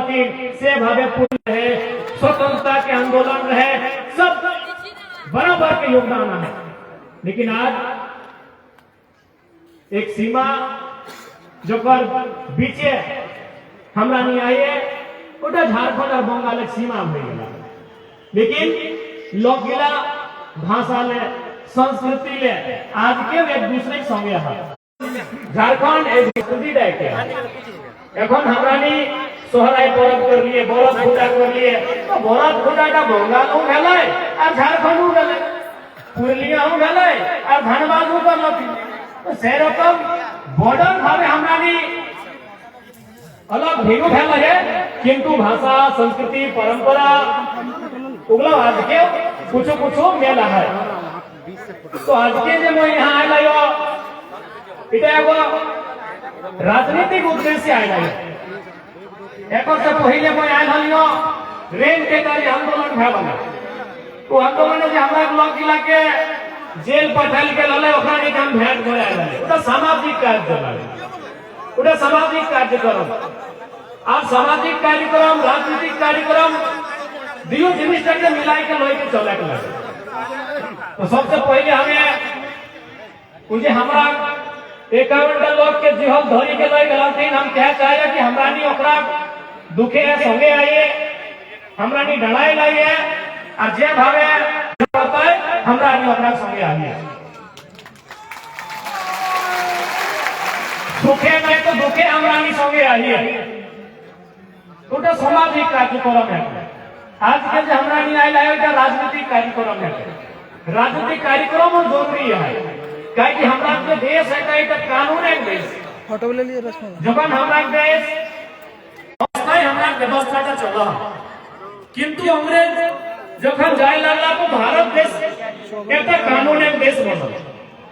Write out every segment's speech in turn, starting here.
प्रति से भावे पूर्ण रहे, स्वतंत्रता के आंदोलन रहे, सब बराबर के योगदान है। लेकिन आज एक सीमा जो कर बीचे हमरा नहीं आए ओटा झारखंड और बंगाल एक सीमा हो गया। लेकिन लोग गिला भाषा ले संस्कृति ले आज के एक दूसरे के संगे है। झारखंड एक संस्कृति दे के এখন हमरा नहीं सोहराई पर्व कर लिए, बरत पूजा कर लिए, तो बरत पूजा का बंगाल भेले और झारखंड भेले, पुरुलिया भेले और धनबाद करल। तो से रकम बॉर्डर भावे हमरा नहीं अलग भिन्न भेल है, किंतु भाषा संस्कृति परंपरा उगला आज के कुछ कुछ मेला है। तो आज के जो मैं यहाँ आया यो इटा एगो राजनीतिक उद्देश्य आया है। एक से पहले मैं आया यो रेल के कार्य आंदोलन भेल। तो आंदोलन जे हमरा ब्लॉक जिला के जेल पठाल के लले ओकरा के काम भेंट करे आया है। ओटा सामाजिक कार्यक्रम, ओटा सामाजिक कार्यक्रम और सामाजिक कार्यक्रम राजनीतिक कार्यक्रम दियो जिनिस के मिलाई के लोई के चले के लगे। तो सबसे पहले हमें मुझे हमरा 51 लोग के जीवन धरी के लई गलतीन हम कह चाहे कि हमरा नहीं ओकरा दुखे है संगे आइए, हमरा नहीं डराई लाइए और जे भावे पड़ता है हमरा नहीं ओकरा संगे आइए। सुखे नहीं तो दुखे हमरा नहीं संगे आइए। तो सामाजिक कार्यक्रम है। आज के जो हमरा नहीं आया राजनीतिक कार्यक्रम है। राजनीतिक कार्यक्रम जरूरी है कि हमरा के देश है कहीं तो कानून है देश जब हमरा देश हमरा व्यवस्था का चला, किंतु अंग्रेज जखन जाए लगला तो भारत देश एक कानून एक देश बनल।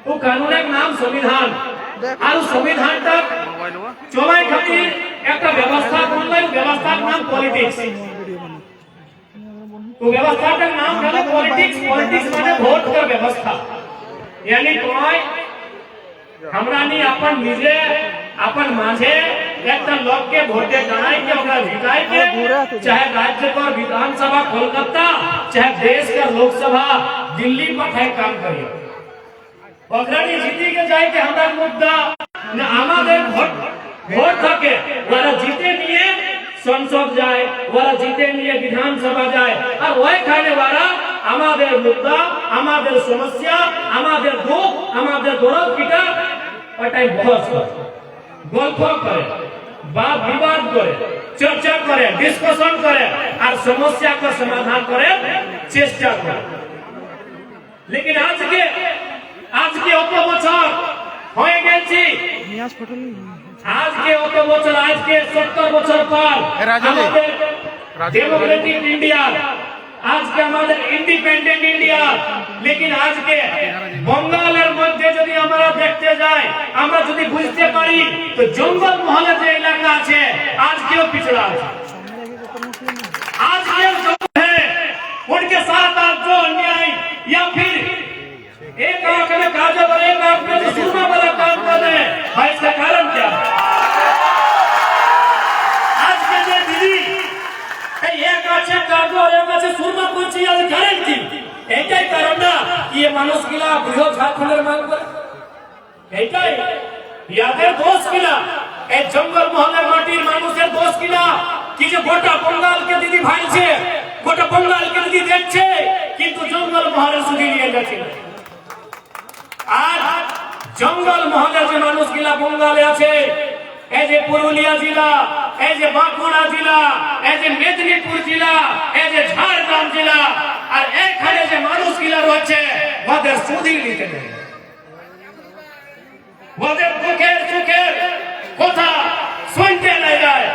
तो कानून एक नाम संविधान और संविधान तक चलाए खातिर एक व्यवस्था बनल। व्यवस्था का नाम पॉलिटिक्स। तो व्यवस्था का नाम है पॉलिटिक्स। पॉलिटिक्स माने वोट का व्यवस्था। यानी हमरा नहीं अपन निजे अपन माझे एक लोग के वोटे गणाई के ओकरा जिताई के, चाहे राज्य का विधानसभा कोलकाता चाहे देश का लोकसभा दिल्ली पठाए काम करिए ओकरा नहीं जीती के जाए के हमरा मुद्दा ना आमादेर वोट थके वाला जीते नहीं संसद जाए वाला जीते नहीं विधानसभा जाए और वही खाने वाला आमादेर मुद्दा आमादेर समस्या आमादेर दुख आमादेर दर्द किटा पटाई बहस गल्प करे बात विवाद करे चर्चा करे डिस्कशन करे और समस्या का समाधान करे चेष्टा करे। लेकिन आज के অত বছর হয়ে গেছি, आज के 70 বছর পর আমাদের डेमोक्रेटिक इंडिया आज के हमारे इंडिपेंडेंट इंडिया। लेकिन आज के बंगालेर मध्य यदि हमारा देखते जाए আমরা যদি বুঝতে পারি तो जंगल महल जो इलाका है आज के पिछड़ा है। आज के जो है उनके साथ आप जो अन्याय या फिर एक आंख में काजल और एक आंख में सुरमा वाला काम कर रहे हैं, भाई इसका कारण क्या है? आज के जो दीदी एक आंख काजल और एक आंख सुरमा पूछी आज कारण की एटाई कारण ना ये मानुष किला बृहद झारखंडेर मांग करे एटाई यादेर दोष किला ए जंगल महलेर माटिर मानुषेर दोष किला कि जे गोटा बंगाल के दीदी भाई छे गोटा बंगाल के दीदी देखছে কিন্তু जंगल महलेर सुधी নিয়ে যাচ্ছে। आज जंगल महले जो मानुष गिला बंगाले आछे এই যে পুরুলিয়া জেলা এই যে বাঁকুড়া জেলা এই যে মেদিনীপুর জেলা এই যে ঝাড়গ্রাম জেলা আর এখানে যে মানুষ গিলা রয়েছে ওদের সুধি নিতে নেই, ওদের মুখের চোখের কথা শুনতে নাই যায়।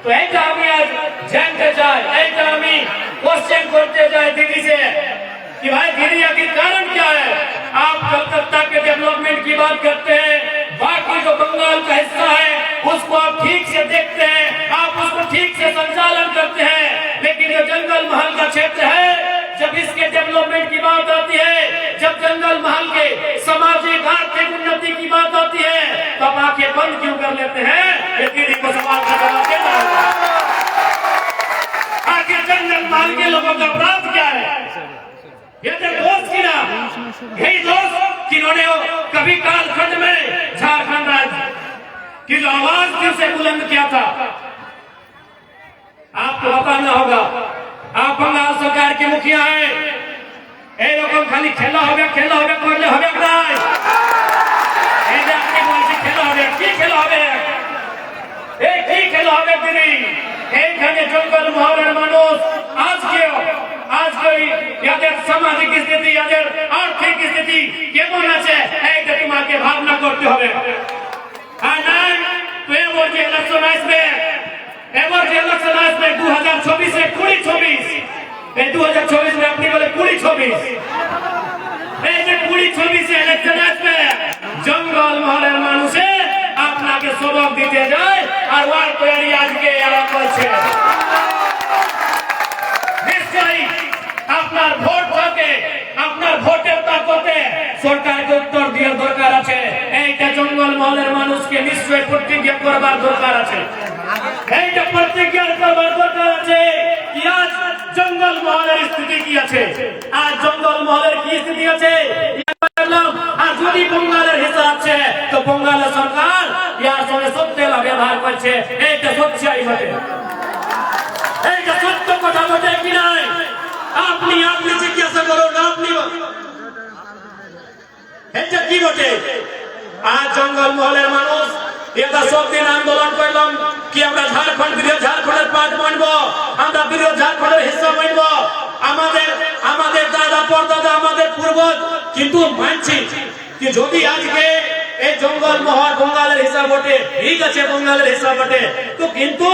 তো এইটা আমি আজ জানতে চাই, এইটা আমি কোশ্চেन করতে চাই दीदी से कि भाई दीदी आखिर कारण क्या है? आप कलकत्ता के डेवलपमेंट की बात करते हैं, बाकी जो बंगाल का हिस्सा है उसको आप ठीक से देखते हैं, आप उसको ठीक से संचालन करते हैं, लेकिन जो जंगल महल का क्षेत्र है जब इसके डेवलपमेंट की बात आती है, जब जंगल महल के सामाजिक आर्थिक उन्नति की बात आती है तो आप आंखें बंद क्यों कर लेते हैं? ये दीदी को सवाल का जवाब देना होगा। यही दोस्त जिन्होंने कभी कालखंड में झारखंड राज्य की जो आवाज थी उसे बुलंद किया था। आपको बताना होगा, आप बंगाल सरकार के मुखिया हैं, ए लोग खाली खेला हो गया करले हो गया खेला हो गया की खेला हो गया की खेला हो गया তিনি এইখানে জঙ্গল মহলের মানুষ আজকে ইয়াদের সামাজিক স্থিতি ইয়াদের আর্থিক স্থিতি কেমন আছে এইটা তোমাকে ভাবনা করতে হবে। আর নাই তো এবার যে ইলেকশন আসবে 2024 এ 2024 এই 2024 में আপনি বলে 2024 এই যে 2024 এ ইলেকশন আসবে জঙ্গল মহলের মানুষে আপনাকে সবক দিতে যায় আর ওয়ার তৈরি আজকে এরা করছে। নিশ্চয়ই আপনার ভোট থেকে আপনার ভোটের তাকতে সরকারকে উত্তর দেওয়ার দরকার আছে। এইটা জঙ্গল মহলের মানুষকে নিশ্চয়ই প্রতিজ্ঞা করবার দরকার আছে। এইটা প্রতিজ্ঞা করবার দরকার আছে কি আজ জঙ্গল মহলের স্থিতি কি আছে, আজ জঙ্গল মহলের কি স্থিতি আছে। আর যদি বঙ্গালের হিসাব আছে তো বঙ্গালের সরকার ইয়ার সঙ্গে সত্যেলা ব্যবহার করছে, এইটা সচ্চাই বটে, এইটা সত্য কথা বটে কি নাই আপনি জিজ্ঞাসা করুন, আপনি এটা কি বটে। আজ জঙ্গল মহলের মানুষ এটা সব দিন আন্দোলন করলাম কি আমরা ঝাড়খণ্ডের পার্ট মানবো, আমরা বিরোধ ঝাড়খণ্ডের হিস্সা মানবো, আমাদের দাদা পরদাদা আমাদের পূর্বজ কিন্তু মানছি कि যদি আজকে এই জঙ্গল মহল बंगालेर हिस्सा बटे ठीक है बंगालेर हिस्सा बटे तो किंतु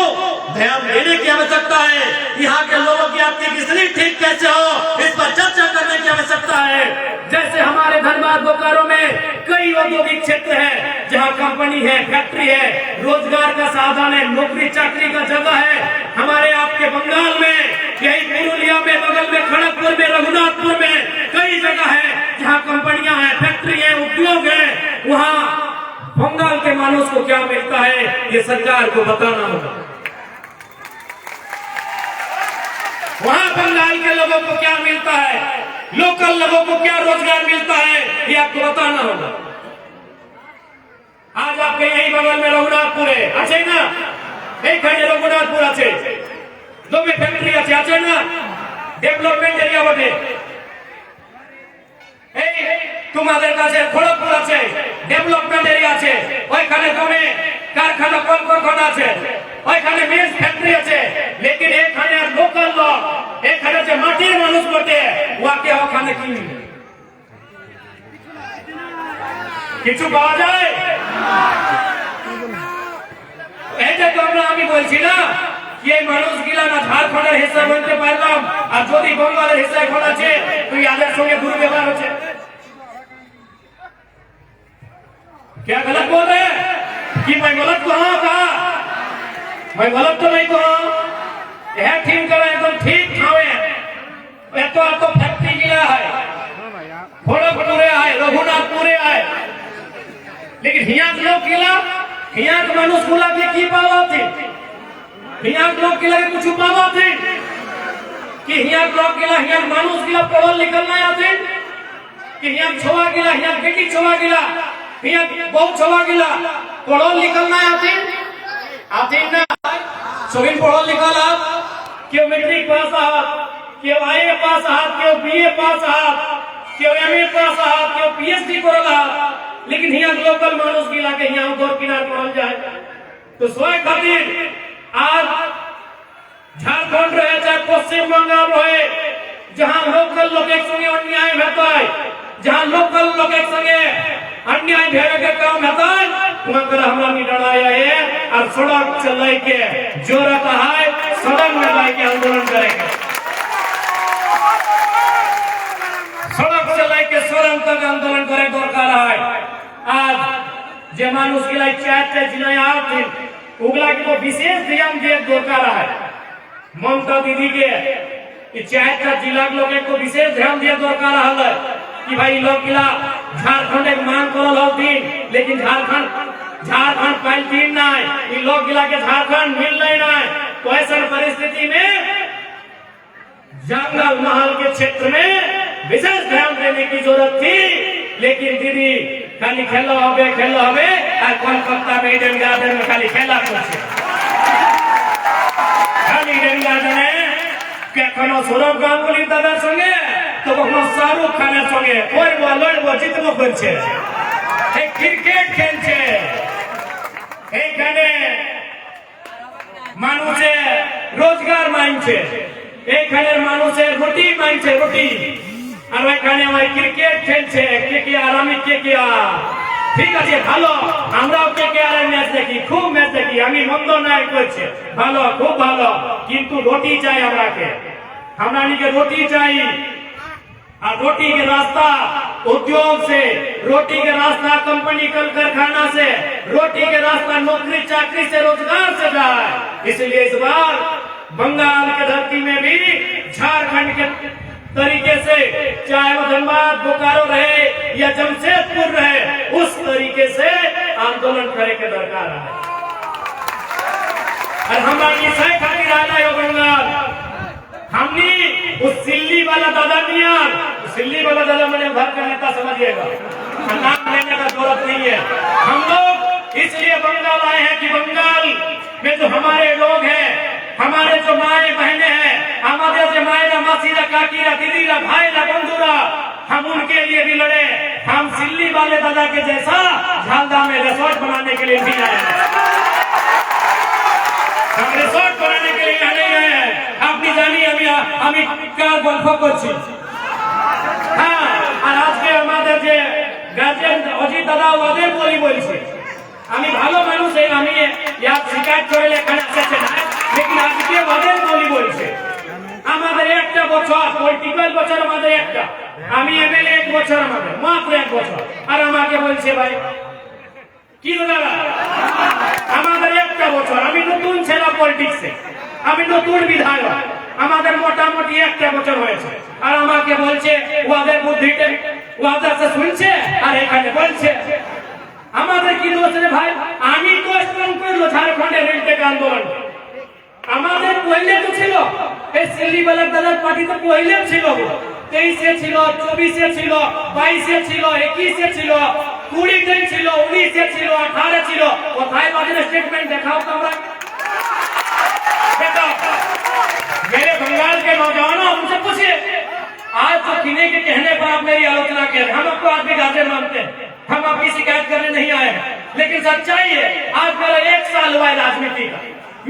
ध्यान देने की आवश्यकता है। यहाँ के लोगों की आपकी स्थिति ठीक कैसे हो इस पर चर्चा करने की आवश्यकता है। जैसे हमारे धनबाद बोकारो में कई औद्योगिक क्षेत्र है जहाँ कंपनी है, फैक्ट्री है, रोजगार का साधन है, नौकरी चाकरी का जगह है। हमारे आपके बंगाल में यही पुरुलिया में, बगल में खड़गपुर में, रघुनाथपुर में कई जगह है जहाँ कंपनियां हैं, फैक्ट्री है, उद्योग है। वहाँ बंगाल के मानुष को क्या मिलता है ये सरकार को बताना होगा। वहाँ बंगाल के लोगों को क्या मिलता है, लोकल लोगों को क्या रोजगार मिलता है ये आपको बताना होगा। आज आपके यही बगल में रघुनाथपुर है আছে না, এইখানে রঘুনাথপুর আছে, লোকে ফ্যাক্টরি আছে না, ডেভেলপমেন্ট এরিয়া বটে। এই তোমাদের কাছে খড়গপুর আছে, ডেভেলপমেন্ট এরিয়া আছে, ওইখানে দমে কারখানা কলকারখানা আছে, ওইখানে মিল ফ্যাক্টরি আছে। লেকিন এখানে লোকাল লোক, এখানে যে মাটির মানুষ বটে ওকে ওখানে কি কিছু পাওয়া যায়? এইটা তো আমি বলছি না কি এই মানুষগুলা না ঝাড়খণ্ডের হিস্সা বলতে পারলাম আর যদি বঙ্গালের হিস্সা এখন আছে তুই याদের সঙ্গে দুর্ব্যবহার হচ্ছে। क्या गलत बोल रहे हैं कि मैं गलत कहूं का? मैं गलत तो नहीं कहूं, यह ठीक करा एकदम ठीक ठावे। तो फैक्ट्री गिला है, खड़गपुरे है, रघुनाथपुरे है, लेकिन हियां लोग गिला हियां के मानुष गुला के की पावा थी, हियां लोग गिला के कुछ पावा थी कि हियां लोग गिला हियां मानुष गिला पढ़ल निकलना आते कि हियां छोवा गिला हियां बेटी छोवा गिला हियां बहुत छोवा गिला पढ़ल निकलना आते ना। सबिन पढ़ल निकला क्यों मैट्रिक पास आहात, क्यों आईए पास आहात, क्यों बीए पास आहात, क्यों एमए पास आहात, क्यों पीएचडी करल आहात, लेकिन हियां लोकल मानुष गिला के हियां दौर किनार पढ़ल जाए तो सोए खातिर आज झारखंड रहे चाहे पश्चिम बंगाल रहे जहाँ लोकल लोग एक संगे अन्याय होता है, जहाँ लोकल लोग एक संगे अन्याय भेड़े के काम होता है वहाँ हमरा नहीं डराया है और सड़क चलाई के जोरत है सड़क में लाई के आंदोलन करेंगे, सड़क चलाई के सोरम तक आंदोलन करे दरकार है। आज जे मानुष के लिए चाहते जिन्हें आते उगला की तो विशेष ध्यान दिए दरकार है। ममता दीदी के चाहता जिला लोग को विशेष ध्यान दिया दरकार है कि भाई लोग किला झारखंड एक मांग करल दिन लेकिन झारखंड पहल दिन ना लोग किला के झारखंड मिल नहीं ना। तो ऐसा परिस्थिति में जंगल महल के क्षेत्र में विशेष ध्यान देने की जरूरत थी, लेकिन दीदी खाली खेलो हबे और कोलकाता में ईडन गार्डन में खाली खेला करছে खाली ईडन गार्डने কখনো সৌরভ গাঙ্গুলি দাদার সঙ্গে তো কখনো শাহরুখ খানের সঙ্গে লড়বো জিতবো করছে। এই ক্রিকেট খেলছে, এইখানে মানুষের রোজগার মানছে, এইখানের মানুষের রুটি মানছে রুটি, আর ওইখানে ওই ক্রিকেট খেলছে কেকেআর। আমি কেকেআর, ঠিক আছে ভালো, আমরাও কেকেআর এর ম্যাচ দেখি, খুব ম্যাচ দেখি, আমি মন্দ নাই করছে, ভালো খুব ভালো, কিন্তু রুটি চাই আমরা নিকে रोटी चाहिए। और रोटी के रास्ता उद्योग से, रोटी के रास्ता कंपनी कल कारखाना से, रोटी के रास्ता नौकरी चाकरी से, रोजगार से जाए। इसलिए इस बार बंगाल के धरती में भी झारखंड के तरीके से, चाहे वो धनबाद बोकारो रहे या जमशेदपुर रहे, उस तरीके से आंदोलन करे के दरकार है। और हमारी सही खातिर रहना है बंगाल, हमने उस सिल्ली वाला दादा नियार, सिल्ली वाला दादा मैंने घर का नेता समझिएगा, नाम लेने का जरूरत नहीं है। हम लोग इसलिए बंगाल आए हैं कि बंगाल में जो हमारे लोग हैं, हमारे जो माए बहने हैं, हमारे जो मायरा मासीरा काकीरा दीदीरा भाईरा बंधुरा, हम उनके लिए भी लड़े। हम सिल्ली वाले दादा के जैसा झालदा में रिसोर्ट बनाने के लिए भी आए हैं, हम रिसोर्ट बनाने के लिए नहीं आए हैं। আপনি জানি আমি কার গল্প করছি। হ্যাঁ, আর আজকে আমাদের যে গার্জিয়ান অজিত দাদা ওদের বলছে, আমি ভালো মানুষ, আমি ইয়ার শিকায়ত করে এখানে আসছে না, লেকিন আজকে ওদের বলছে আমাদের একটা বছর পলিটিক্যাল বছর, আমাদের একটা, আমি এমএলএ 1 বছর, আমাদের মাত্র 1 বছর, আর আমাকে বলছে ভাই কি দাদা আমাদের একটা বছর, আমি নতুন ছেলে পলিটিক্সে, আমি নতুন বিধায়ক, আমাদের মোটামুটি একটা বছর হয়েছে, আর আমাকে বলছে ওদের বুদ্ধিতে ওদের সে শুনছে আর এখানে বলছে আমাদের কি দোষ রে ভাই। আমি দোষ কম করলো ঝাড়খণ্ডের রেলটেক আন্দোলন, আমাদের পहिले তো ছিল এই সিল্লি বালার দাদার পার্টি, তো পहिले ছিল, 23-এ ছিল, 24-এ ছিল, 22-এ ছিল, 21-এ ছিল, 20-তে ছিল, 19-এ ছিল, 18-এ ছিল। কোথায় বাজে স্টেটমেন্ট দেখাও তো আমরা, मेरे बंगाल के नौजवानों उनसे पूछिए, आज तो किन्हीं के कहने पर आप मेरी आलोचना कर रहे हैं, हम आपको आज भी गार्जियन मानते हैं, हम आपकी शिकायत करने नहीं आए हैं, लेकिन सच्चाई है आज मेरा 1 साल हुआ है राजनीति का,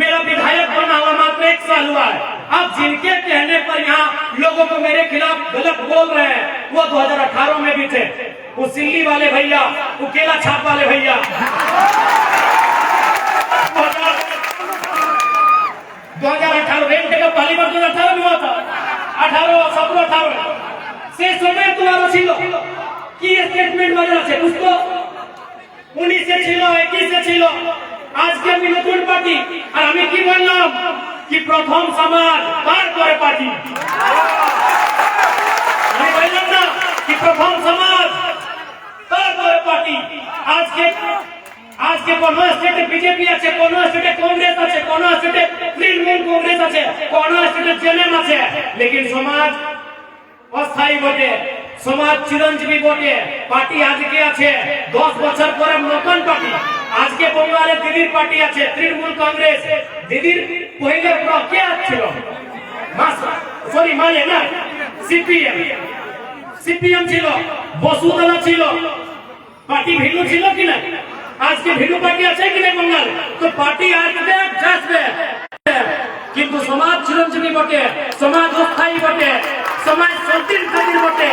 मेरा विधायक बना हुआ मात्र 1 साल हुआ है। अब जिनके कहने पर यहाँ लोगों को मेरे खिलाफ गलत बोल रहे हैं, वो 2018 में भी थे, वो सिल्ली वाले भैया, वो केला छाप वाले भैया, 2018 रेल का पहली बार 2018 में हुआ था, 17-18 से समय तुम्हारा ছিল কি স্টেটমেন্ট বাজার আছে বুঝতো, 19-এ ছিল, 21-এ ছিল, আজকে আমি নতুন পার্টি, আর আমি কি বললাম কি প্রথম সমাজ তারপরে পার্টি, আমি বললাম না কি প্রথম সমাজ তারপরে পার্টি। আজকে কোন স্টেটে বিজেপি আছে, কোন স্টেটে কংগ্রেস আছে, কোন স্টেটে তৃণমূল কংগ্রেস আছে, কোন স্টেটে জেএমএম আছে, লেকিন সমাজ অস্থায়ী বটে, সমাজ চিরঞ্জীবী বটে, পার্টি আজকে আছে, 10 বছর পরে নতুন পার্টি। আজকে বঙ্গালে দিদির পার্টি আছে, তৃণমূল কংগ্রেস, দিদির পহিলে কে ছিল মানে না সিপিএম ছিল, বসুন্ধরা ছিল, পার্টি ভিন্ন ছিল কিনা, আজকে ভিন্ন পার্টি আছে কিনা বঙ্গালে, তো পার্টি আসবে যাবে, কিন্তু সমাজ চিরঞ্জীবী বটে, সমাজ অস্থায়ী বটে, সমাজ শান্তির খাতির বটে।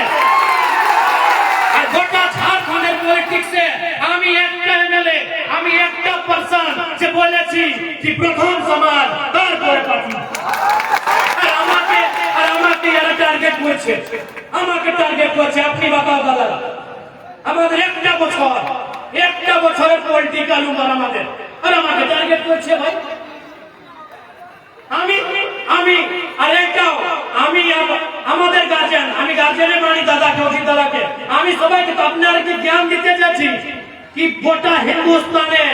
আর গোটা ঝাড়খণ্ডের পলিটিক্সে আমি একটা এমএলএ, আমি একটা পার্সন যে বলেছি কি প্রথম সমাজ তারপরে পার্টি। আর আমাকে এরা টার্গেট করছে, আমাকে টার্গেট করছে, আপনি বাতাও দাদা আমাদের একটা বছরের পলিটিক্যাল উমার আমাদের, আর আমাকে টার্গেট করছে ভাই। আমি আর একটাও আমি আমাদের গার্জিয়ান, আমি গার্জিয়ানের মানি দাদাকে, অজিত দাদাকে, আমি সবাইকে তো আপনারা কি জ্ঞান দিতে যাচ্ছি কি গোটা হিন্দুস্তানে,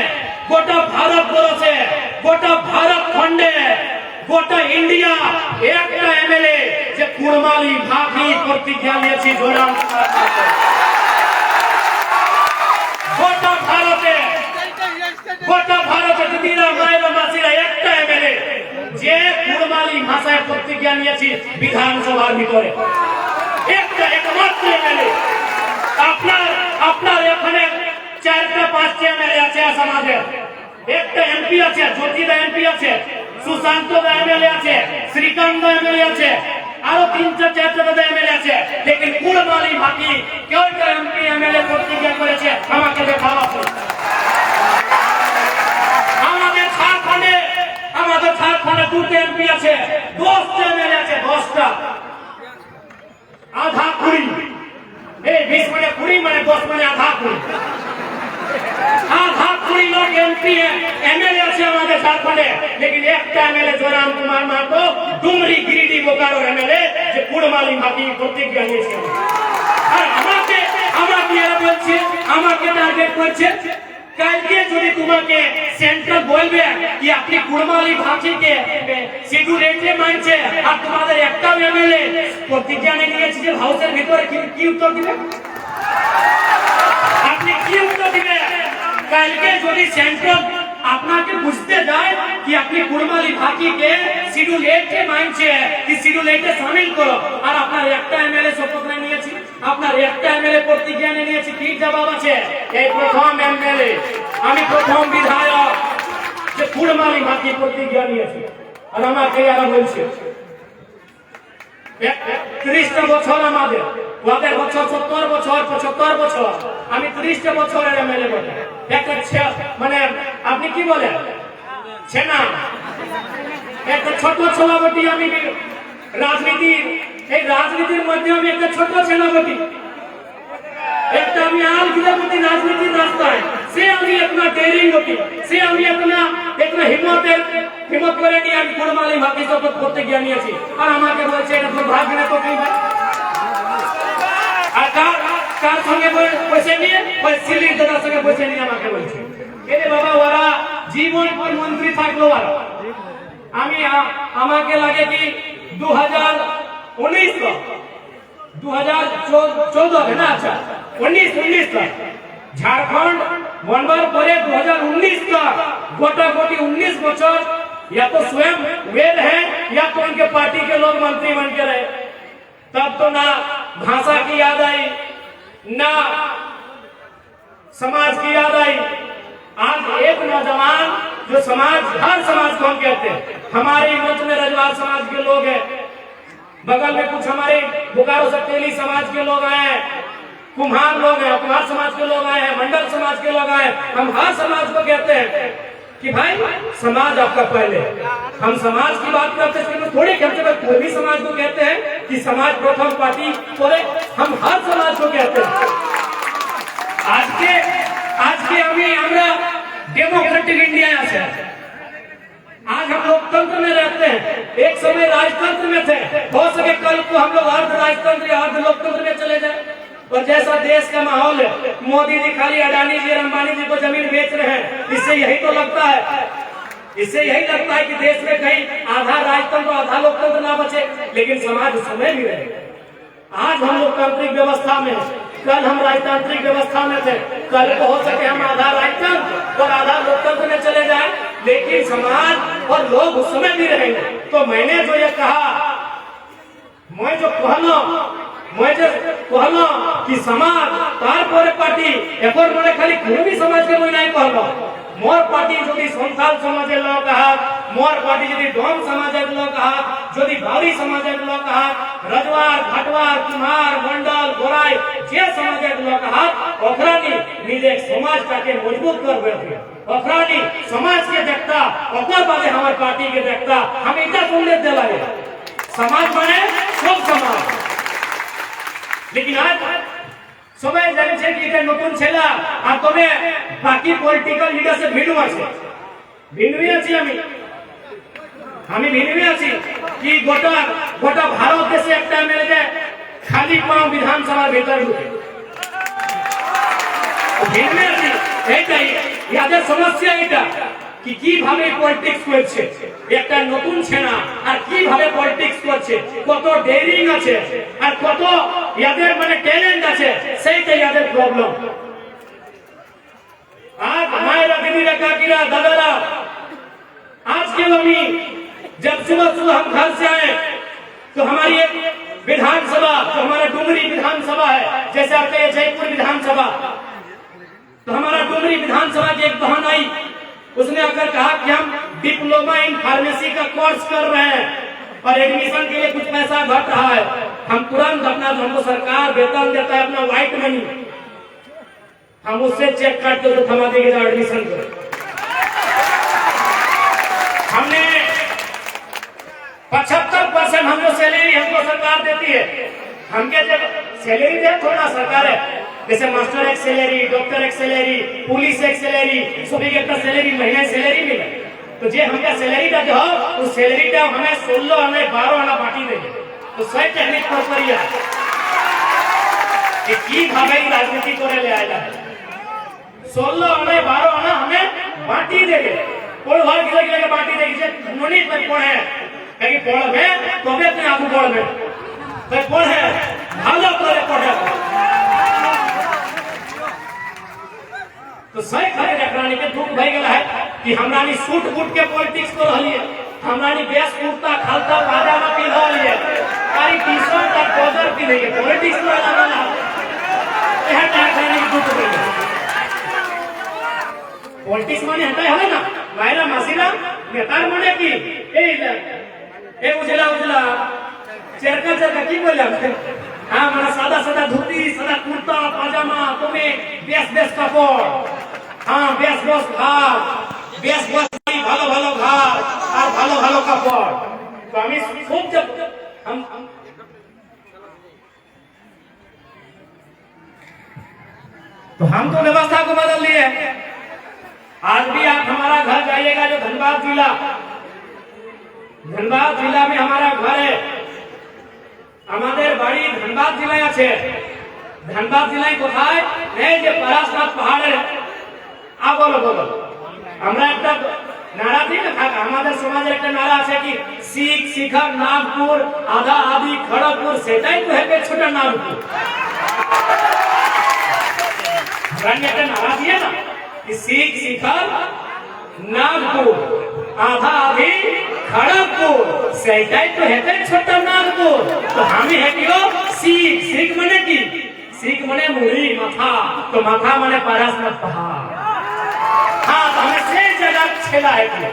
গোটা ভারতবর্ষে, গোটা ভারত খণ্ডে, গোটা ইন্ডিয়া একটা এমএলএ যে কুড়মালি ভাগি প্রতিজ্ঞা নিয়েছি জোরাম গোটা ভারতে দিদিরা মায়েরা মাসিরা একটা এমএলএ যে কুড়মালি ভাষায় প্রতিজ্ঞা নিয়েছি বিধানসভার ভিতরে একটা একমাত্র এমএলএ আপনার এখানে 4-5 এমএলএ আছে সমাজের একটা এমপি আছে জ্যোতিদা এমপি আছে সুশান্ত দা এমএলএ আছে শ্রীকান্ত এমএলএ আছে আরো 3-4টা এমএলএ আছে লেকিন কুড়মালি ভাগি কেউ এমপি এমএলএ প্রতিজ্ঞা করেছে আমাকে দেখাও আমাদের ঝাড়খণ্ডে 2টা এমপি আছে 10টা এমএলএ আছে 10টা আধা কুড়ি এই 20 মানে 20 মানে 10 মানে আধা কুড়ি লোক এমপি এমএলএ আছে আমাদের ঝাড়খণ্ডে লেকিন একটা এমএলএ জয়রাম কুমার মাহাতো ডুমরি গিরিডি বোকারো এমএলএ যে কুড়মালি ভাগি প্রতিজ্ঞা নিয়েছে আর আমাকে এরা বলছে আমাকে টার্গেট করছে কালকে যদি তোমাকে সেন্ট্রাল বলবে কি আপনি কুড়মালি ভাগিকে শিডিউল 8 মানছে আর তোমাদের একটা এমএলএ প্রতিজ্ঞা নিয়েছে যে হাউসের ভিতরে কি উত্তর দিবে আপনি কি উত্তর দিবে কালকে যদি সেন্ট্রাল আপনাকে বুঝতে যায় কি আপনি কুড়মালি ভাগিকে শিডিউল 8 মানছে কি শিডিউল 8 শামিল করো আর আপনার একটা এমএলএ শপথ নিয়েছে আপনার একটা এমএলএ প্রতিজ্ঞা নিয়েছে কি জবাব আছে এই প্রথম এমএলএ আমি প্রথম বিধায়ক যে কুড়মালি ভাগি প্রতিজ্ঞা নিয়েছে আর আমাকে এরা বলছে 30টা বছর আমাদের ওদের বছর 70 বছর 75 বছর আমি 30টা বছরের এমএলএ বটে একটা মানে আপনি কি বলেন ছেনা একটা ছোট ছেলাবটি আমি রাজনীতির মধ্যে আমি একটা ছোট ছেলাবটি একটা আমি आल गिरावती राजनीतिक रास्ताয় সে আমি अपना डेयरिंग होती সে আমি अपना हिम्मत করে নিয়ে আমি কুড়মালি ভাগি শপথ করতে গিয়ে নিয়েছি আর আমাকে বলছে এটা তোর ভাগ্য না তো কি ভাই আর কার সঙ্গে পয়সা নিয়ে ওই সিলির দাদার সঙ্গে পয়সা নিয়ে আমাকে বলছে এরে বাবা ওরা জীবন পর মন্ত্রী থাকলো আর আমি আমাকে লাগে কি 2014 না আচ্ছা 19 तक झारखंड बनवार पर 2019 तक गोटा गोटी 19 बच्चों या तो स्वयं वेद है या तो उनके पार्टी के लोग मंत्री बन के रहे तब तो ना भाषा की याद आई ना समाज की याद आई आज एक नौजवान जो हर समाज को हम कहते हैं हमारे मंच में रजवार समाज के लोग हैं बगल में कुछ हमारे बोकारो से तेली समाज के लोग आए हैं कुम्हार लोग हैं कुम्हार समाज के लोग आए हैं मंडल समाज के लोग आए हम हर समाज को कहते हैं कि भाई समाज आपका पहले हम समाज की बात करते हैं थोड़ी कहते हैं कोई भी समाज को कहते हैं कि समाज प्रथम पार्टी करे हम हर समाज को कहते हैं आज के আমরা डेमोक्रेटिक इंडिया আছে आज हम लोकतंत्र में रहते हैं एक समय राजतंत्र में थे हो सके कल को हम लोग अर्ध राजतंत्र या अर्ध लोकतंत्र में चले जाए और जैसा देश का माहौल है मोदी जी खाली अडानी जी अंबानी जी को जमीन बेच रहे हैं इससे यही तो लगता है कि देश में कहीं आधा राजतंत्र आधा लोकतंत्र ना बचे लेकिन समाज समय भी रहे आज हम लोकतांत्रिक व्यवस्था में कल हम राजतांत्रिक व्यवस्था में थे कल को हो सके हम आधा राजतंत्र और आधा लोकतंत्र में चले जाए लेकिन समाज और लोग उस समय भी रहेंगे तो मैंने जो ये कहा मैं जो कहलो कि समाज तारपरे पार्टी एकर মানে খালি কুড়মি সমাজকে মই নাই कहलो मोर पार्टी যদি संथाल समाजेर लोक आहात मोर पार्टी যদি डोम समाजेर लोक आहात যদি बाउरी समाजेर लोक आहात रजवार भाटवार कुम्हार मंडल गोराई जे समाजेर लोक आहात ओकरानी निजे समाजটাকে मजबूत करबे ओकरानी समाज के देखता ओकर बादे हमार पार्टी के देखता हम এটা संदेश देलागे समाज माने सब समाज लेकिन आज সবাই জানছে কি এটা নতুন ছেলা আর তবে বাকি পলিটিক্যাল লিডারশিপ ভিন্ন আছে ভিন্নই আছি আমি ভিন্নই আছি কি গোটা ভারত দেশে একটা এমএলএ খালি পাও বিধানসভার ভিতর ঢুকে ভিন্নই আছি এইটাই ইয়াদের সমস্যা এটা কি কিভাবে পলিটিক্স করছে একটা নতুন ছেনা আর কিভাবে পলিটিক্স করছে আছে, কত ডেয়ারিং আছে, আর কত ইয়াদের মানে ট্যালেন্ট আছে, সেইটাই ইয়াদের প্রবলেম। आज मायरा दीदीरा काकीरा दादारा, आज के मम्मी जब सुबह सुबह हम घर से आए तो हमारी एक विधानसभा, तो हमारा डुमरी विधानसभा है, जैसे आपका ये जयपुर विधानसभा, तो हमारा डुमरी विधानसभा की एक बहन आई, उसने आकर कहा कि हम डिप्लोमा इन फार्मेसी का कोर्स कर रहे हैं और एडमिशन के लिए कुछ पैसा घट रहा है। हम तुरंत अपना, हमको सरकार वेतन देता है अपना व्हाइट मनी, हम उससे चेक काट के तो थमा देंगे एडमिशन को। हमने 75% हम जो सैलरी हमको सरकार देती है, हमके जब सैलरी दे थोड़ा सरकार है, जैसे मास्टर एक सैलरी, डॉक्टर एक सैलरी, पुलिस एक सैलरी, सभी के एक सैलरी, महीने सैलरी मिले, तो जे हमका सैलरी दा जो उस सैलरी दा हमें 16 हमें 12 आना बांटी देंगे। तो सही टेक्निक प्रॉपरिया कि की भावे राजनीति करे ले आया है, 16 आना 12 आना हमें बांटी देंगे, कोई भाग गिले बांटी देंगे। जे नोनी पर पढ़े कहीं पढ़ में तो भी अपने आगू पढ़ में तो पढ़े भालो करे पढ़े तो सही खरे रखरानी के दुख भई गेला है कि हमरानी सूट बूट के पॉलिटिक्स को रहलिए, हमरानी बेस कुर्ता खालता पाजामा पिन्हलिए, कारी टी-शर्ट और ट्राउजर पिन्हलिए, पॉलिटिक्स में लगला एह टाइम दुख भई। पॉलिटिक्स माने हटाय हले ना मायरा मासीरा नेतार माने की ए उजला उजला चरका चरका की बोला हां माने सादा सादा धोती, सादा कुर्ता पाजामा, तुम्हें बेस बेस কাপড়, हां बेस बेस ঘাট, बेस बेस ভালো ভালো ঘাট আর ভালো ভালো কাপড়। তো আমি খুব जब हम तो हम तो व्यवस्था को बदल लिए। आज भी आप हमारा घर जाइएगा जो धनबाद जिला में हमारा घर है, আমাদের বাড়ি ধনবাদ জেলায় আছে। ধনবাদ জেলায় কোথায়? এই যে পরাশনাথ পাহাড়ের আগল বগল। আমরা একটা নারা দিই না, আমাদের সমাজের একটা নারা আছে কি শিখ শিখর নাগপুর আধা আদি খড়গপুর, সেটাই তো হেবে ছোট নাগপুর। আমরা একটা নারা দিয়ে না कि सीख शिखर नागपुर आधा आधी खड़गपुर, सेटाई तो है छोटा नागपुर। तो हम ही है कि सीख सीख मने की सीख मने मुड़ी माथा, तो माथा मने पराशनाथ पहाड़। हाँ तो हमें से जगह छेला है कि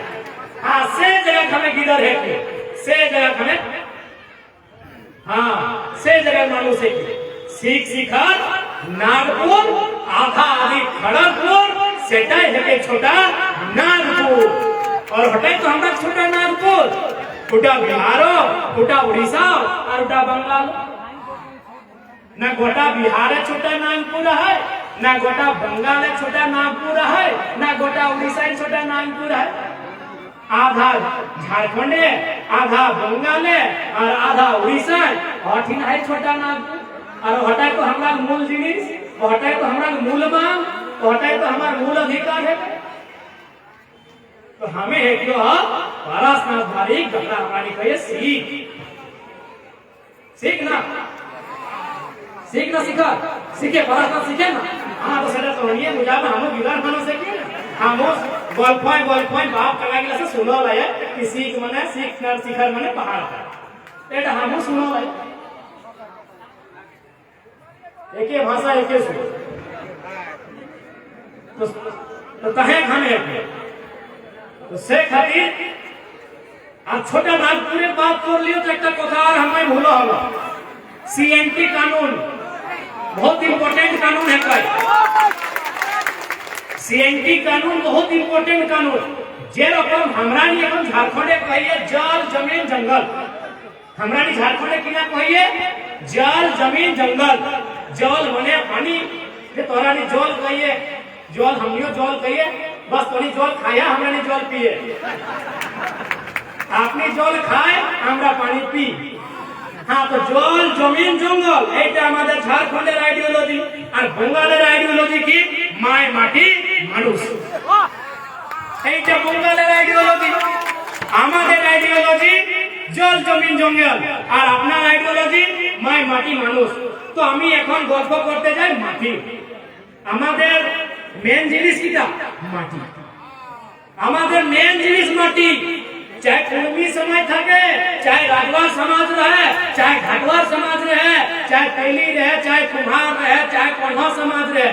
हाँ से जगह हमें गिदर है कि से जगह हमें हाँ से जगह मालूम से कि सीख शिखर नागपुर आधा आधी खड़गपुर, सेटाई है के छोटा नागपुर। और हटाई तो हमारा छोटा नागपुर, उटा बिहारो, उटा उड़ीसा और उटा बंगाल। ना गोटा बिहार छोटा नागपुर है, ना गोटा बंगाल छोटा नागपुर है, ना गोटा उड़ीसा छोटा नागपुर है। आधा झारखंड है, आधा बंगाल है और आधा उड़ीसा और ठीक है छोटा नागपुर। और हटाई तो हमारा मूल जिनिस, हटाई तो हमारा मूल मांग, हटाई तो हमारा मूल अधिकार है। तो हमें है क्यों पराशनाथ भारी गंगा हमारी कहे सीख सीख ना सीखा सीखे पराशनाथ सीखे ना। हाँ तो सेटा तो ये मुझे हम बिगाड़ बनो से कि हम गोल पॉइंट बाप कला गिला से सुनो लाए कि सीख मने सीख नर शिखर मने पहाड़ का एटा हम सुनो लाए एक ही भाषा एक ही सुनो। तो कहे हमें तो से खातिर आज छोटा नागपुर बात कर लियो तो एक कथा हमें भूलो होगा। सीएनटी कानून बहुत इंपॉर्टेंट कानून है का सीएनटी कानून बहुत इंपॉर्टेंट कानून जे रकम हमरानी अपन झारखंडे कहिए जल जमीन जंगल, हमरानी झारखंडे किना कहिए जल जमीन जंगल। जल मने पानी, जे तोरानी जल कहिए जल, हमनियो जल कहिए, बस तोनी जल खाया हमरानी जल पिए, आपनी जल खाए हमरा पानी पी। हाँ तो जल जमीन जंगल এইটা আমাদের ঝাড়খণ্ডের আইডিওলজি আর বঙ্গালের আইডিওলজি কি মায় মাটি মানুষ। এইটা বঙ্গালের আইডিওলজি, আমাদের আইডিওলজি জল জমিন জঙ্গল আর আপনার আইডিওলজি মাই মাটি মানুষ। তো আমি এখন গল্প করতে যাই মাটি। আমাদের মেন জিনিস কিটা মাটি, আমাদের মেন জিনিস মাটি। चाहे कुर्मी समाज থাকে, चाहे राजवा समाज रहे, चाहे घाटवा समाज रहे, चाहे कैली रहे, चाहे कुम्हार रहे, चाहे कोल्हा समाज रहे,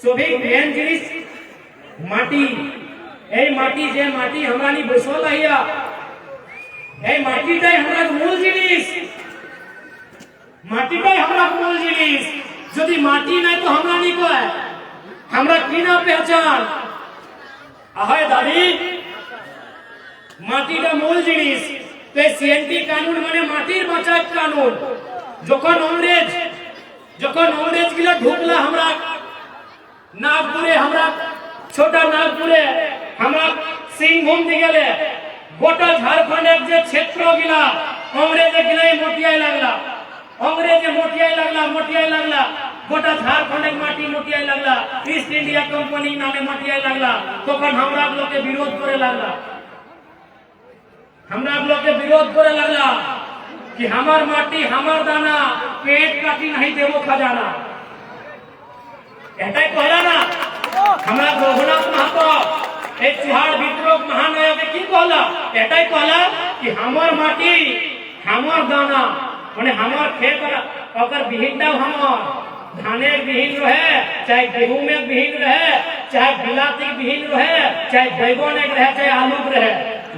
सभी मेन जिनिस माटी। এই মাটি যে মাটি আমরা নি বসল আইয়া, এই মাটিটাই আমরা মূল জিনিস, মাটিটাই আমরা মূল জিনিস। যদি মাটি নাই তো আমরা নি কয় আমরা কি না পहचान আহায় দাদি মাটিটা মূল জিনিস। তো সিএনটি কানুন মানে মাটির বাঁচার কানুন। যখন ইংরেজ গুলো ঢুকলা আমরা নাগপুরে, আমরা ছোটা নাগপুরে, আমরা সিংভূম দিয়ে গেলে গোটা ঝাড়খণ্ডের যে ক্ষেত্র গিলা ইংরেজে গিলাই মটিয়াই লাগলা, ইংরেজে মটিয়াই লাগলা, গোটা ঝাড়খণ্ডের মাটি মটিয়াই লাগলা, ইস্ট ইন্ডিয়া কোম্পানি নামে মটিয়াই লাগলা। তখন আমরা লোকে বিরোধ করে লাগলা, हमरा लोग के विरोध करे लगला कि हमार माटी हमार दाना, पेट काटी नहीं देवो खजाना। एटाई कहला ना हमरा रघुनाथ महतो एक चुहाड़ विद्रोह महानायक की कहला, एटाई कहला कि हमार माटी हमार दाना माने हमार खेत अगर बिहीन हमार धानेर बिहीन रहे, चाहे गेहूं में बिहीन रहे, चाहे बिलाती बिहीन रहे, चाहे बैगन रहे, चाहे आलू रहे,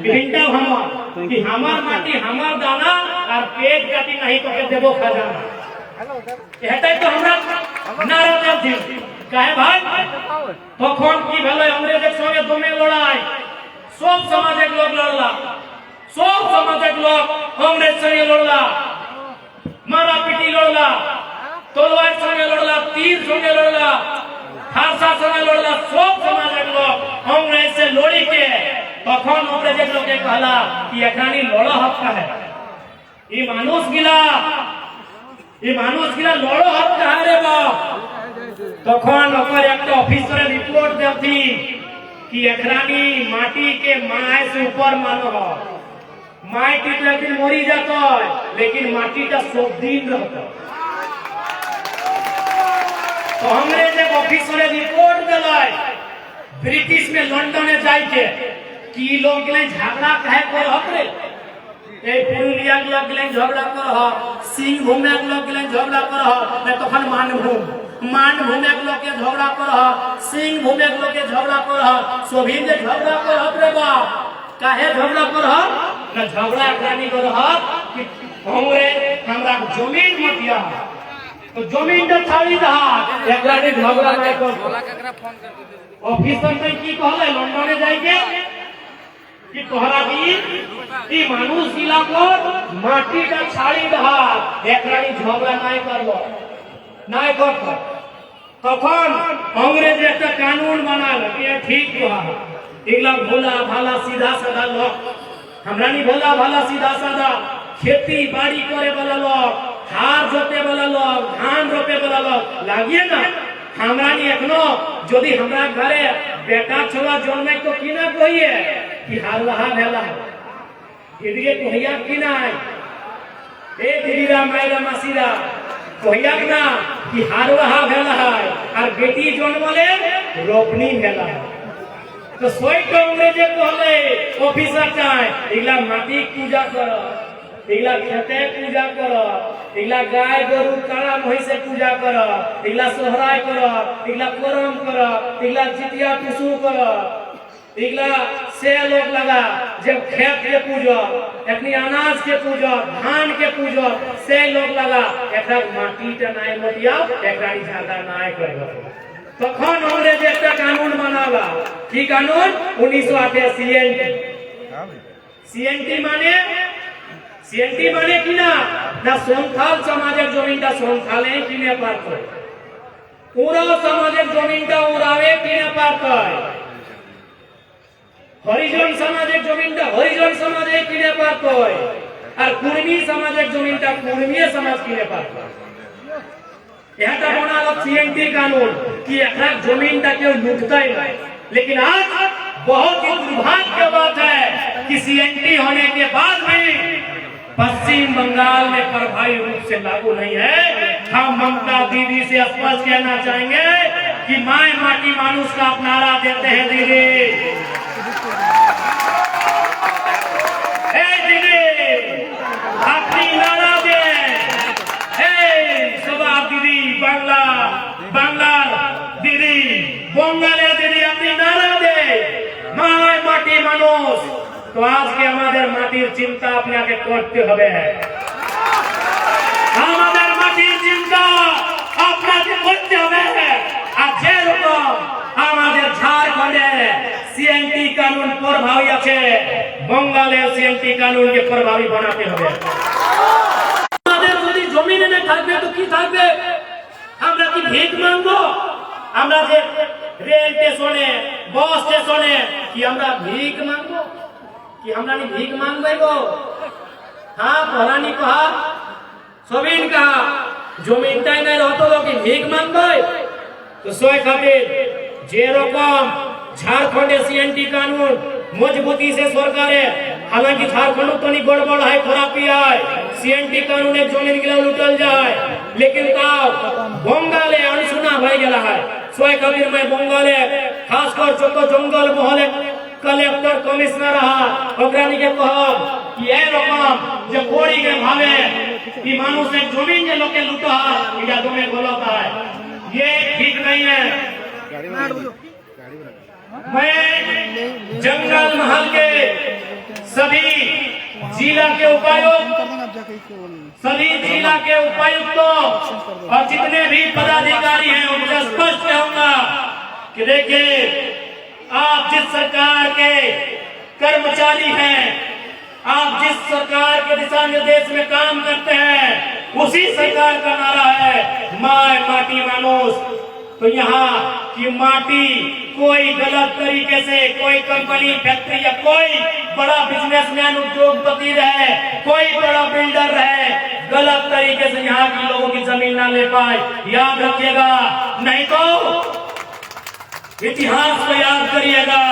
बिहीनता हमार कि हमार माटी हमार दाना और पेट काटी नहीं तो के देबो खजाना। एटाई तो हमरा नारा दे काहे भाई तখন কি হলো ইংরেজের সঙ্গে দমে লড়াই, সব সমাজের লোক লড়লা, সব সমাজের লোক ইংরেজ সঙ্গে লড়লা, মারা পিটি লড়লা, তলোয়ার সঙ্গে লড়লা, তীর সঙ্গে লড়লা, ফারসা সঙ্গে লড়লা, সব সমাজের লোক ইংরেজ से লড়ি के তখন ইংরেজের লোকে कहला कि এখানে লড়া হক है। এই মানুষ গিলা লড়া হক কাহে রে বাপ। তখন ওপর একটা অফিসারে রিপোর্ট দেতি कि এখানে মাটি के माय से ऊपर मानो हो, माय की लेकिन मरी जाता है लेकिन माटी का सब दिन रहता। तो अंग्रेज एक ऑफिसरे रिपोर्ट दिलाई ब्रिटिश में लंदने जाई के कि लोग ले झगड़ा काहे कर हकरे, ए पुरुलिया लोग ले झगड़ा कर ह, सिंहभूम में लोग ले झगड़ा कर ह, ने तखन मानभूम के लोग के झगड़ा कर ह, सिंहभूम के लोग के झगड़ा कर ह, सभी जे झगड़ा कर हकरे बा काहे झगड़ा कर ह ना झगड़ा कानी कर ह कि हमरे हमरा जमीन मटिया तो जमीन तो छाड़ी दहा एकरा ने झगड़ा नहीं कर। ऑफिसर ने की कहले लंदने जाई के कि तोहरा भी ई मानुष गिला को माटी का छाड़ी दहा एकरा ने झगड़ा नहीं करलो नहीं करतो। তখন अंग्रेज একটা কানুন বানালো कि ठीक हुआ इगला भोला भाला सीधा साधा लोग हमरा नहीं भोला भाला सीधा साधा खेती बाड़ी करे वाला लोग, हार जोते वाला लोग, धान रोपे वाला लोग लागिए ना हमरा नहीं एखनो यदि हमरा घरे बेटा छोरा जन्मे तो की ना कहिए कि हार रहा भेला इदिए कहिया की ना ए दीदीरा मायरा मासीरा कहिया ना कि हार रहा भेला है और बेटी जन्मले रोपनी भेला। तो सोई तो अंग्रेज कहले ऑफिसर चाहे इगला माटी पूजा करो, इगला खेते पूजा करो, इगला गाय गरु काला भैंस पूजा करो, इगला सोहराय करो, इगला करम करो, इगला जितिया टुसु करो, इगला से लोग लगा जब खेत के पूजो, अपनी अनाज के पूजो, धान के पूजो, से लोग लगा एकरा माटी टा नाय मटिया एकरा झगड़ा नाय करबो। তখন अंग्रेज একটা কানুন বানালা, কি কানুন 1908 সিএনটি মানে কি না সন্থাল সমাজের জমিটা সন্থালে কিনে পারত, ওরাও সমাজের জমিটা ওরাবে কিনে পারত, হরিজন সমাজের জমিটা হরিজন সমাজে কিনে পারত, আর কুর্মী সমাজের জমিটা কুর্মী সমাজ কিনে পারত। এটা बनालो सीएनटी कानून कि एकरा जमीन का क्यों लूटता ही नहीं। लेकिन आज बहुत ही दुर्भाग्य की बात है कि सीएनटी होने के बाद में पश्चिम बंगाल में प्रभावी रूप से लागू नहीं है। हम ममता दीदी से स्पष्ट कहना चाहेंगे कि माय माटी मानुष का आप नारा देते हैं दीदी। दीदी अपनी नारा दे, सवाब दीदी, बांग्ला बांग्ला दीदी, बंगाले दीदी अपनी नारा दे, माय माटी मानुष। तो आज के हमारे माटिर चिंता अपने आगे करते হবে, আমাদের মাটির চিন্তা আপনাকে করতে হবে। আর যেরকম আমাদের ঝাড়খণ্ডে সিএনটি কানুন প্রভাবী আছে, বঙ্গালের সিএনটি কানুনকে প্রভাবী বানাতে হবে। আমাদের যদি জমিনে না থাকবে তো কি থাকবে? আমরা কি ভিক মাংবো? আমরা যে রেল স্টেশনে, বাস স্টেশনে কি আমরা ভিক মাংবো? कि हमरा नहीं भीख मांग गो? हाँ पहला नहीं कहा, सभी कहा जमीन टाइम नहीं रहते लोग की भीख मांग गए। तो सोए खातिर जे रकम झारखंड सीएनटी कानून मजबूती से सरकार है, हालांकि झारखंड तो नहीं गड़बड़ है, खराबी है, सीएनटी कानून एक जमीन गिला लुटल जाए, लेकिन तब बंगाले अनसुना हो गया है। सोए खातिर मैं बंगाले खासकर जो जंगल महले कलेक्टर कमिश्नर रहा ओकरानी के कहब कि ए रकम जे कोड़ी के भावे ई मानुष एक जमीन जे लोग के लूटा इला तुम्हें गलत है, ये ठीक नहीं है। मैं जंगल महल के सभी जिला के उपायुक्त, सभी जिला के उपायुक्तों और जितने भी पदाधिकारी हैं उनसे स्पष्ट कहूंगा कि देखिए, आप जिस सरकार के कर्मचारी हैं, आप जिस सरकार के दिशा निर्देश में काम करते हैं, उसी सरकार का नारा है माय माटी मानुष। तो यहाँ की माटी कोई गलत तरीके से कोई कंपनी, फैक्ट्री या कोई बड़ा बिजनेसमैन, उद्योगपति रहे, कोई बड़ा बिल्डर रहे, गलत तरीके से यहाँ के लोगों की जमीन ना ले पाए, याद रखिएगा। नहीं तो इतिहास को याद करिएगा,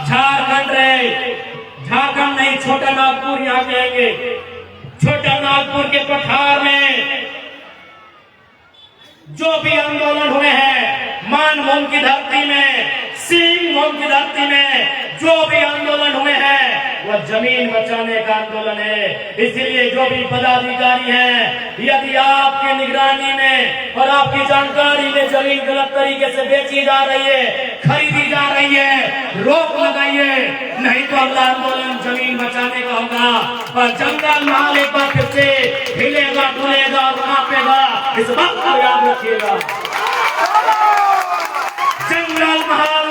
झारखंड रहे, झारखंड नहीं छोटा नागपुर यहाँ कहेंगे। छोटा नागपुर के पठार में जो भी आंदोलन हुए हैं, मानभूम की धरती में, सिंहभूम की धरती में जो भी आंदोलन हुए हैं वह जमीन बचाने का आंदोलन है। इसलिए जो भी पदाधिकारी हैं, यदि आपकी निगरानी में और आपकी जानकारी में जमीन गलत तरीके से बेची जा रही है, खरीदी जा रही है, रोक लगाइए, नहीं तो अगला आंदोलन जमीन बचाने का होगा। और जंगल महल एक बार फिर से हिलेगा, डुलेगा और कांपेगा, इस बात को याद रखिएगा। जंगल महल,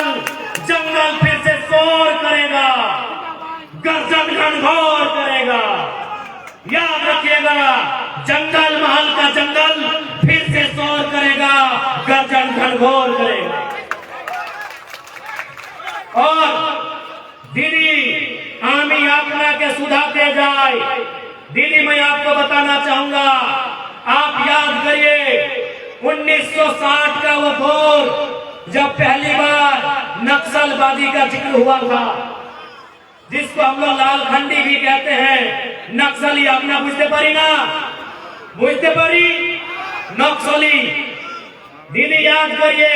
जंगल फिर से शोर करेगा, गर्जन घनघोर करेगा, याद रखिएगा। जंगल महल का जंगल फिर से शोर करेगा, गर्जन घनघोर करेगा। और दीदी आमी अपना के सुधारते जाए। दीदी मैं आपको बताना चाहूंगा, आप याद करिए 1960 का वो दौर जब पहली बार नक्सलवादी का जिक्र हुआ था, जिसको हम लोग लालखंडी भी कहते हैं। नक्सली अपना बुझते पारी ना, बुझते पारी नक्सली। दीदी याद करिए,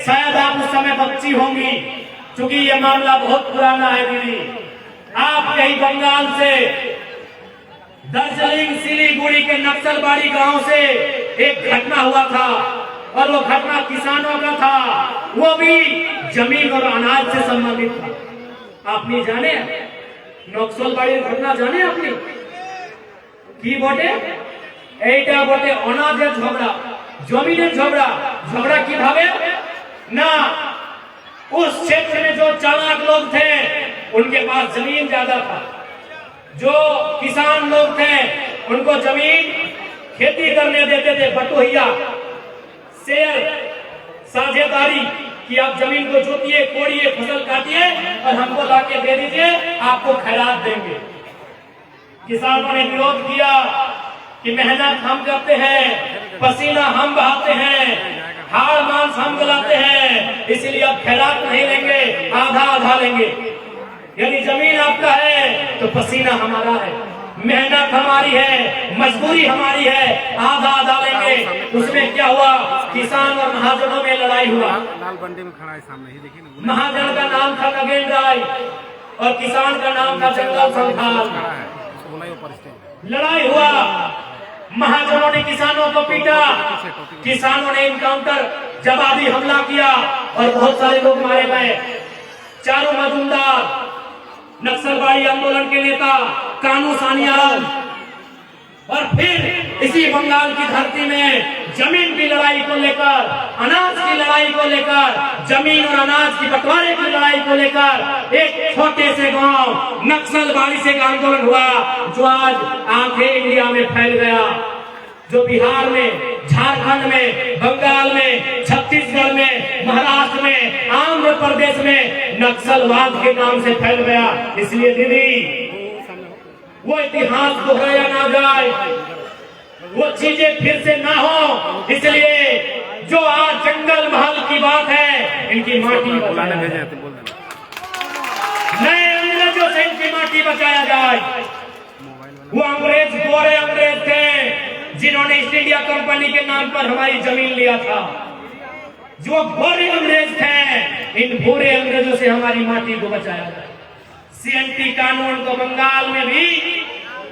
शायद आप उस समय बच्ची होंगी, क्योंकि ये मामला बहुत पुराना है। दीदी आप यही बंगाल से दार्जिलिंग सिलीगुड़ी के नक्सलबाड़ी गांव से एक घटना हुआ था, और वो घटना किसानों का था, वो भी जमीन और अनाज से संबंधित था। आपने जाने नक्सलबाड़ी घटना जाने आपने की बोटे एटा बोटे अनाजे झगड़ा, जमीने झगड़ा, झगड़ा की भावे ना। उस क्षेत्र में जो चालाक लोग थे उनके पास जमीन ज्यादा था, जो किसान लोग थे उनको जमीन खेती करने देते थे, बटोहिया शेयर साझेदारी कि आप जमीन को जोतिए, कोड़िए, फसल काटिए और हमको लाके दे दीजिए, आपको खैरात देंगे। किसानों ने विरोध किया कि मेहनत हम करते हैं, पसीना हम बहाते हैं, हाड़ मांस हम गलाते हैं, इसीलिए आप खैरात नहीं लेंगे, आधा आधा लेंगे। यदि जमीन आपका है तो पसीना हमारा है, मेहनत हमारी है, मजबूरी हमारी है, आधा डालेंगे। उसमें क्या हुआ, किसान और महाजनों में लड़ाई हुआ। लाल बंडी में खड़ा है सामने ही, देखिए ना। महाजन का नाम था नगेन राय और किसान का नाम था जंगल संथाल। खड़ा है, उसको बोला ऊपर स्टेज। लड़ाई हुआ, महाजनों ने किसानों को पीटा, किसानों ने इनकाउंटर जवाबी हमला किया और बहुत सारे लोग मारे गए। चारू मजूमदार, नक्सलवादी आंदोलन के नेता कानू सानियाल, और फिर इसी बंगाल की धरती में जमीन की लड़ाई को लेकर, अनाज की लड़ाई को लेकर, जमीन और अनाज की बंटवारे की लड़ाई को लेकर एक छोटे से गांव नक्सलवादी से आंदोलन हुआ, जो आज आंखें इंडिया में फैल गया, जो बिहार में, झारखंड में, बंगाल में, छत्तीसगढ़ में, महाराष्ट्र में, आंध्र प्रदेश में नक्सलवाद के नाम से फैल गया। इसलिए दीदी, वो इतिहास दोहराया ना जाए, वो चीजें फिर से ना हो। इसलिए जो आज जंगल महल की बात है, इनकी माटी बुलाने भेजे बचाया हैं, तो बोल देना। नए अंग्रेजों से इनकी माटी बचाया जाए। वो अंग्रेज गोरे अंग्रेज थे जिन्होंने ईस्ट इंडिया कंपनी के नाम पर हमारी जमीन लिया था। जो गोरे अंग्रेज थे, इन गोरे अंग्रेजों से हमारी माटी को बचाया जाए। सीएनटी कानून को बंगाल में भी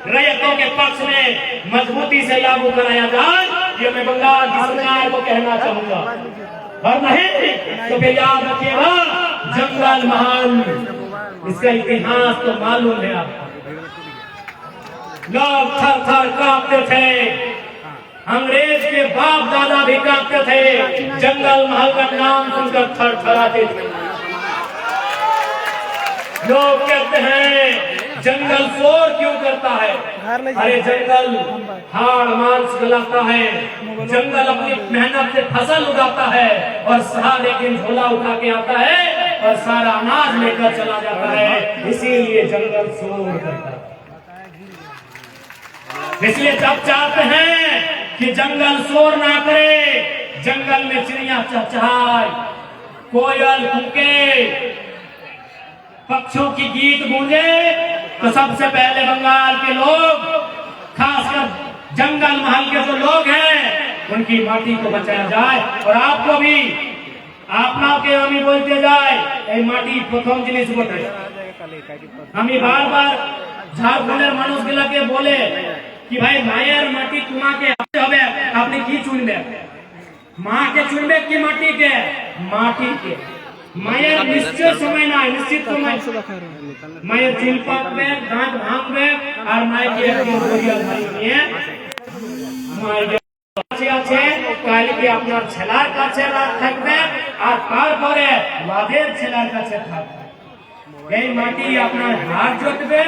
रैयतों के पक्ष में मजबूती से लागू कराया जाए, ये मैं बंगाल की सरकार को कहना चाहूंगा। और नहीं तो फिर याद रखिएगा, जंगल महल, इसका इतिहास तो मालूम है आपको। लोग थर थर कांपते थे, अंग्रेज के बाप दादा भी कांपते थे, जंगल महल का नाम सुनकर थर थराते थे। लोग कहते हैं जंगल शोर क्यों करता है? अरे जंगल हाड़ मांस गलाता है, जंगल अपनी मेहनत से फसल उगाता है और सारा एक दिन झोला उठा के आता है और सारा अनाज लेकर चला जाता है। इसीलिए जंगल शोर करता है। इसलिए जब चाहते हैं कि जंगल शोर ना करे, जंगल में चिड़िया चहचहाए, कोयल कूके, पक्षियों की गीत गूंजे, तो सबसे पहले बंगाल के लोग, खासकर जंगल महल के जो लोग हैं, उनकी माटी को बचाया जाए। और आपको भी आपना के हमी बोलते जाए माटी प्रथम जिनिस बोटे। हमी बार बार झारखंडेर मानुष गिला के बोले कि भाई मायर माटी तुम्हाके হবে, আপনি কি চুনবে? মাকে চুনবে কি মাটিকে? মাটিকে। মায়ের নিশ্চয় সময় নাই, নিশ্চিত সময় মায়ের চিল পাকবে, দাঁত ভাঙবে, আর মায়ের একটি বড়িয়া ধারি নিয়ে মায়ের কাছে আছে, কালকে আপনার ছেলার কাছে থাকবে আর তারপরে বাদের ছেলার কাছে থাকবে। এই মাটি আপনার হাড় জোটবে।